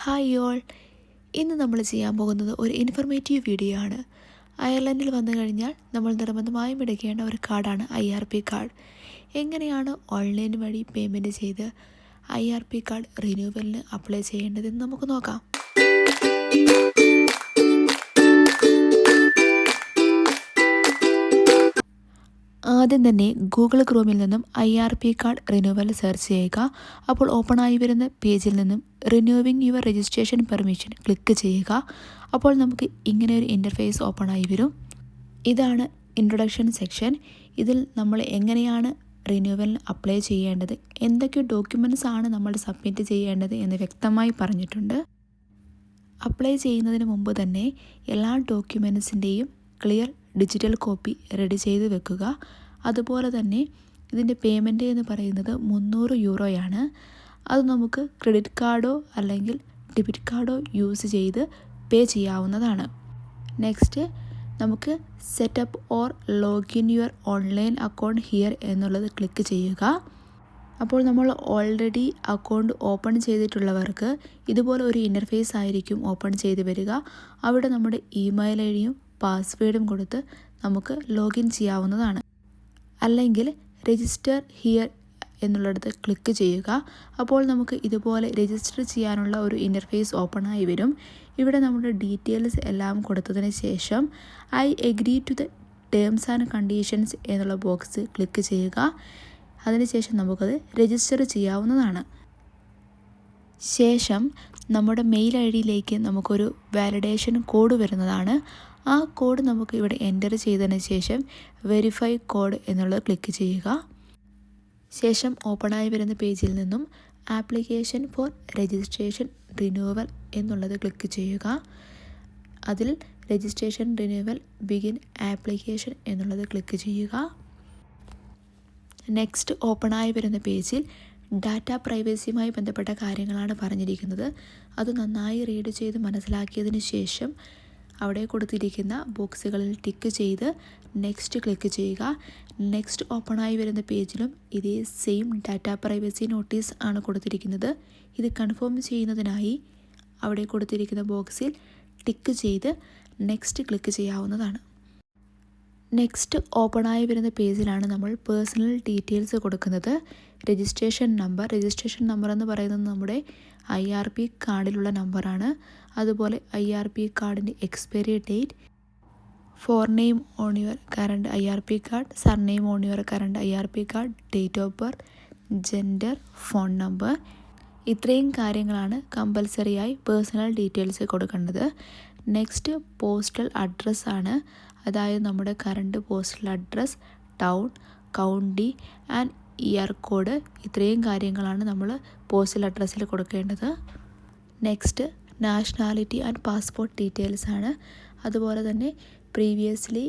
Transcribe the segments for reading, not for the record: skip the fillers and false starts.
Hi y'all, ഇന്ന് നമ്മൾ ചെയ്യാൻ പോകുന്നത് ഒരു ഇൻഫർമേറ്റീവ് വീഡിയോ ആണ്. അയർലൻഡിൽ വന്നു കഴിഞ്ഞാൽ നമ്മൾ നിർബന്ധമായും എടുക്കേണ്ട ഒരു കാർഡാണ് IRP കാർഡ്. എങ്ങനെയാണ് ഓൺലൈൻ വഴി പേയ്മെൻറ്റ് ചെയ്ത് IRP കാർഡ് റിന്യൂവലിന് അപ്ലൈ ചെയ്യേണ്ടതെന്ന് നമുക്ക് നോക്കാം. ആദ്യം തന്നെ ഗൂഗിൾ ക്രോമിൽ നിന്നും IRP കാർഡ് റിന്യൂവൽ സെർച്ച് ചെയ്യുക. അപ്പോൾ ഓപ്പണായി വരുന്ന പേജിൽ നിന്നും renewing your registration permission click ചെയ്യുക. അപ്പോൾ നമുക്ക് ഇങ്ങനെ ഒരു ഇൻ്റർഫേസ് ഓപ്പണായി വരും. ഇതാണ് ഇൻട്രൊഡക്ഷൻ സെക്ഷൻ. ഇതിൽ നമ്മൾ എങ്ങനെയാണ് റിന്യൂവലിന് അപ്ലൈ ചെയ്യേണ്ടത്, എന്തൊക്കെ ഡോക്യുമെൻറ്റ്സ് ആണ് നമ്മൾ സബ്മിറ്റ് ചെയ്യേണ്ടത് എന്ന് വ്യക്തമായി പറഞ്ഞിട്ടുണ്ട്. അപ്ലൈ ചെയ്യുന്നതിന് മുമ്പ് തന്നെ എല്ലാ ഡോക്യുമെൻറ്റ്സിൻ്റെയും ക്ലിയർ ഡിജിറ്റൽ കോപ്പി റെഡി ചെയ്ത് വെക്കുക. അതുപോലെ തന്നെ ഇതിൻ്റെ പേയ്മെൻറ്റ് എന്ന് പറയുന്നത് 300 യൂറോയാണ്. അത് നമുക്ക് ക്രെഡിറ്റ് കാർഡോ അല്ലെങ്കിൽ ഡെബിറ്റ് കാർഡോ യൂസ് ചെയ്ത് പേ ചെയ്യാവുന്നതാണ്. നെക്സ്റ്റ് നമുക്ക് setup or login your online account here എന്നുള്ളത് ക്ലിക്ക് ചെയ്യുക. അപ്പോൾ നമ്മൾ ഓൾറെഡി അക്കൗണ്ട് ഓപ്പൺ ചെയ്തിട്ടുള്ളവർക്ക് ഇതുപോലെ ഒരു ഇൻ്റർഫേസ് ആയിരിക്കും ഓപ്പൺ ചെയ്ത് വരിക. അവിടെ നമ്മുടെ ഇമെയിൽ ഐഡിയും പാസ്വേഡും കൊടുത്ത് നമുക്ക് ലോഗിൻ ചെയ്യാവുന്നതാണ്. അല്ലെങ്കിൽ രജിസ്റ്റർ ഹിയർ എന്നുള്ളിടത്ത് ക്ലിക്ക് ചെയ്യുക. അപ്പോൾ നമുക്ക് ഇതുപോലെ രജിസ്റ്റർ ചെയ്യാനുള്ള ഒരു ഇൻ്റർഫേസ് ഓപ്പണായി വരും. ഇവിടെ നമ്മുടെ ഡീറ്റെയിൽസ് എല്ലാം കൊടുത്തതിന് ശേഷം I agree to the terms and conditions എന്നുള്ള ബോക്സ് ക്ലിക്ക് ചെയ്യുക. അതിനുശേഷം നമുക്കത് രജിസ്റ്റർ ചെയ്യാവുന്നതാണ്. ശേഷം നമ്മുടെ മെയിൽ ഐഡിയിലേക്ക് നമുക്കൊരു വാലിഡേഷൻ കോഡ് വരുന്നതാണ്. ആ കോഡ് നമുക്ക് ഇവിടെ എൻ്റർ ചെയ്തതിന് ശേഷം വെരിഫൈ കോഡ് എന്നുള്ളത് ക്ലിക്ക് ചെയ്യുക. ശേഷം ഓപ്പണായി വരുന്ന പേജിൽ നിന്നും ആപ്ലിക്കേഷൻ ഫോർ രജിസ്ട്രേഷൻ റിന്യൂവൽ എന്നുള്ളത് ക്ലിക്ക് ചെയ്യുക. അതിൽ രജിസ്ട്രേഷൻ റിന്യൂവൽ ബിഗിൻ ആപ്ലിക്കേഷൻ എന്നുള്ളത് ക്ലിക്ക് ചെയ്യുക. നെക്സ്റ്റ് ഓപ്പണായി വരുന്ന പേജിൽ ഡാറ്റ പ്രൈവസിയുമായി ബന്ധപ്പെട്ട കാര്യങ്ങളാണ് പറഞ്ഞിരിക്കുന്നത്. അത് നന്നായി റീഡ് ചെയ്ത് മനസ്സിലാക്കിയതിന് ശേഷം അവിടെ കൊടുത്തിരിക്കുന്ന ബോക്സുകളിൽ ടിക്ക് ചെയ്ത് നെക്സ്റ്റ് ക്ലിക്ക് ചെയ്യുക. നെക്സ്റ്റ് ഓപ്പണായി വരുന്ന പേജിലും ഇതേ സെയിം ഡാറ്റ പ്രൈവസി നോട്ടീസ് ആണ് കൊടുത്തിരിക്കുന്നത്. ഇത് കൺഫേം ചെയ്യുന്നതിനായി അവിടെ കൊടുത്തിരിക്കുന്ന ബോക്സിൽ ടിക്ക് ചെയ്ത് നെക്സ്റ്റ് ക്ലിക്ക് ചെയ്യാവുന്നതാണ്. നെക്സ്റ്റ് ഓപ്പണായി വരുന്ന പേജിലാണ് നമ്മൾ പേഴ്സണൽ ഡീറ്റെയിൽസ് കൊടുക്കുന്നത്. രജിസ്ട്രേഷൻ നമ്പർ എന്ന് പറയുന്നത് നമ്മുടെ IRP കാർഡിലുള്ള നമ്പറാണ്. അതുപോലെ IRP കാർഡിൻ്റെ expiry date, forename on your current IRP card, surname on your current IRP card, date of birth, gender, phone number, ഇത്രയും കാര്യങ്ങളാണ് കമ്പൽസറിയായി പേഴ്സണൽ ഡീറ്റെയിൽസ് കൊടുക്കേണ്ടത്. നെക്സ്റ്റ് പോസ്റ്റൽ അഡ്രസ്സാണ്. അതായത് നമ്മുടെ current postal address, town, county and Eircode, ഇത്രയും കാര്യങ്ങളാണ് നമ്മൾ പോസ്റ്റൽ അഡ്രസ്സിൽ കൊടുക്കേണ്ടത്. Next nationality and passport details ആണ്. അതുപോലെ തന്നെ പ്രീവിയസ്ലി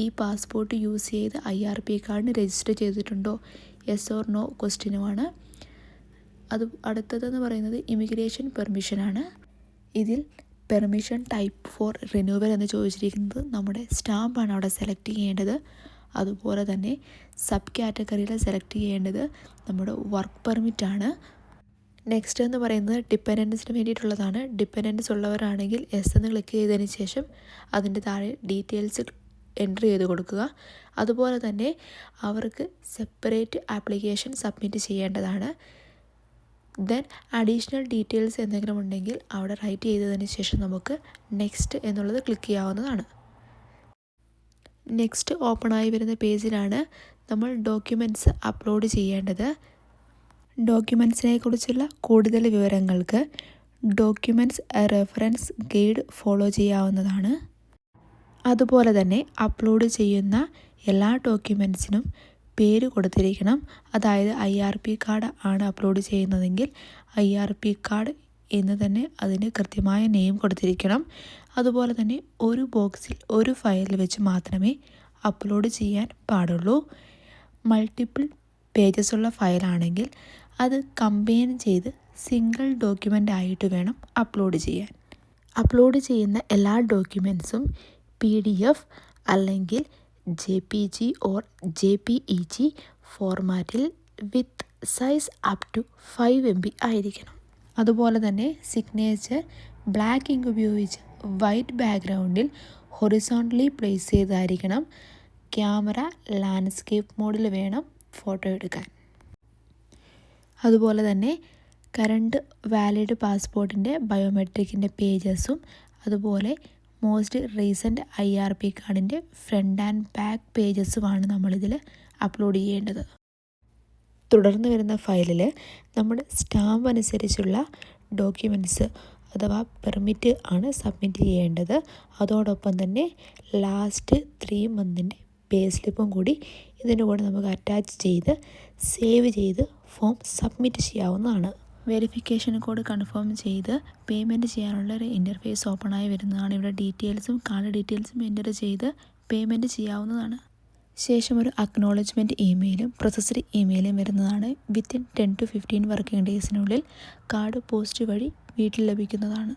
ഈ പാസ്പോർട്ട് യൂസ് ചെയ്ത് IRP കാർഡിന് രജിസ്റ്റർ ചെയ്തിട്ടുണ്ടോ, യെസ് ഓർ നോ ക്വസ്റ്റ്യനുമാണ്. അടുത്തതെന്ന് പറയുന്നത് ഇമിഗ്രേഷൻ പെർമിഷനാണ്. ഇതിൽ പെർമിഷൻ ടൈപ്പ് ഫോർ റിന്യൂവൽ എന്ന് ചോദിച്ചിരിക്കുന്നത് നമ്മുടെ സ്റ്റാമ്പാണ് അവിടെ സെലക്ട് ചെയ്യേണ്ടത്. അതുപോലെ തന്നെ സബ് കാറ്റഗറിയിൽ സെലക്ട് ചെയ്യേണ്ടത് നമ്മുടെ വർക്ക് പെർമിറ്റാണ്. നെക്സ്റ്റ് എന്ന് പറയുന്നത് ഡിപ്പെൻഡൻസിന് വേണ്ടിയിട്ടുള്ളതാണ്. ഡിപ്പെൻഡൻസ് ഉള്ളവരാണെങ്കിൽ എസ് എന്ന് ക്ലിക്ക് ചെയ്തതിന് ശേഷം അതിൻ്റെ താഴെ ഡീറ്റെയിൽസ് എൻട്രി ചെയ്ത് കൊടുക്കുക. അതുപോലെ തന്നെ അവർക്ക് സെപ്പറേറ്റ് ആപ്ലിക്കേഷൻ സബ്മിറ്റ് ചെയ്യേണ്ടതാണ്. ദെൻ അഡീഷണൽ ഡീറ്റെയിൽസ് എന്തെങ്കിലും ഉണ്ടെങ്കിൽ അവിടെ റൈറ്റ് ചെയ്തതിന് ശേഷം നമുക്ക് നെക്സ്റ്റ് എന്നുള്ളത് ക്ലിക്ക് ചെയ്യാവുന്നതാണ്. നെക്സ്റ്റ് ഓപ്പണായി വരുന്ന പേജിലാണ് നമ്മൾ ഡോക്യുമെൻറ്റ്സ് അപ്ലോഡ് ചെയ്യേണ്ടത്. ഡോക്യുമെൻറ്റ്സിനെ കുറിച്ചുള്ള കൂടുതൽ വിവരങ്ങൾക്ക് ഡോക്യുമെൻറ്റ്സ് റെഫറൻസ് ഗൈഡ് ഫോളോ ചെയ്യാവുന്നതാണ്. അതുപോലെ തന്നെ അപ്ലോഡ് ചെയ്യുന്ന എല്ലാ ഡോക്യുമെൻറ്റ്സിനും പേര് കൊടുത്തിരിക്കണം. അതായത് IRP കാർഡ് ആണ് അപ്ലോഡ് ചെയ്യുന്നതെങ്കിൽ IRP കാർഡ് എന്ന് തന്നെ അതിന് കൃത്യമായ നെയിം കൊടുത്തിരിക്കണം. അതുപോലെ തന്നെ ഒരു ബോക്സിൽ ഒരു ഫയലിൽ വെച്ച് മാത്രമേ അപ്ലോഡ് ചെയ്യാൻ പാടുള്ളൂ. മൾട്ടിപ്പിൾ പേജസ് ഉള്ള ഫയലാണെങ്കിൽ അത് കമ്പൈൻ ചെയ്ത് സിംഗിൾ ഡോക്യുമെൻ്റ് ആയിട്ട് വേണം അപ്ലോഡ് ചെയ്യാൻ. അപ്ലോഡ് ചെയ്യുന്ന എല്ലാ ഡോക്യുമെൻറ്റ്സും PDF അല്ലെങ്കിൽ JPG ഓർ JPEG ഫോർമാറ്റിൽ വിത്ത് സൈസ് അപ് ടു 5 MB ആയിരിക്കണം. അതുപോലെ തന്നെ സിഗ്നേച്ചർ ബ്ലാക്ക് ഇങ്ക് ഉപയോഗിച്ച് വൈറ്റ് ബാക്ക്ഗ്രൗണ്ടിൽ ഹൊറിസോണ്ടലി പ്ലേസ് ചെയ്തായിരിക്കണം. ക്യാമറ ലാൻഡ്സ്കേപ്പ് മോഡിൽ വേണം ഫോട്ടോ എടുക്കാൻ. അതുപോലെ തന്നെ കറണ്ട് വാലിഡ് പാസ്പോർട്ടിൻ്റെ ബയോമെട്രിക്കിൻ്റെ പേജസും അതുപോലെ മോസ്റ്റ് റീസെൻറ്റ് IRP കാർഡിൻ്റെ ഫ്രണ്ട് ആൻഡ് ബാക്ക് പേജസുമാണ് നമ്മളിതിൽ അപ്ലോഡ് ചെയ്യേണ്ടത്. തുടർന്ന് വരുന്ന ഫയലിൽ നമ്മുടെ സ്റ്റാമ്പ് അനുസരിച്ചുള്ള ഡോക്യുമെൻറ്റ്സ് അഥവാ പെർമിറ്റ് ആണ് സബ്മിറ്റ് ചെയ്യേണ്ടത്. അതോടൊപ്പം തന്നെ ലാസ്റ്റ് 3 മന്തിൻ്റെ പേ സ്ലിപ്പും കൂടി ഇതിൻ്റെ കൂടെ നമുക്ക് അറ്റാച്ച് ചെയ്ത് സേവ് ചെയ്ത് ഫോം സബ്മിറ്റ് ചെയ്യാവുന്നതാണ്. വെരിഫിക്കേഷൻ കോഡ് കൺഫേം ചെയ്ത് പേയ്മെൻറ്റ് ചെയ്യാനുള്ള ഒരു ഇൻ്റർഫേസ് ഓപ്പണായി വരുന്നതാണ്. ഇവിടെ ഡീറ്റെയിൽസും കാർഡ് ഡീറ്റെയിൽസും എൻ്റർ ചെയ്ത് പേയ്മെൻറ്റ് ചെയ്യാവുന്നതാണ്. ശേഷം ഒരു അക്നോളജ്മെൻറ്റ് ഇമെയിലും പ്രോസസ്ഡ് ഇമെയിലും വരുന്നതാണ്. വിത്തിൻ 10 to 15 വർക്കിംഗ് ഡേയ്സിനുള്ളിൽ കാർഡ് പോസ്റ്റ് വഴി വീട്ടിൽ ലഭിക്കുന്നതാണ്.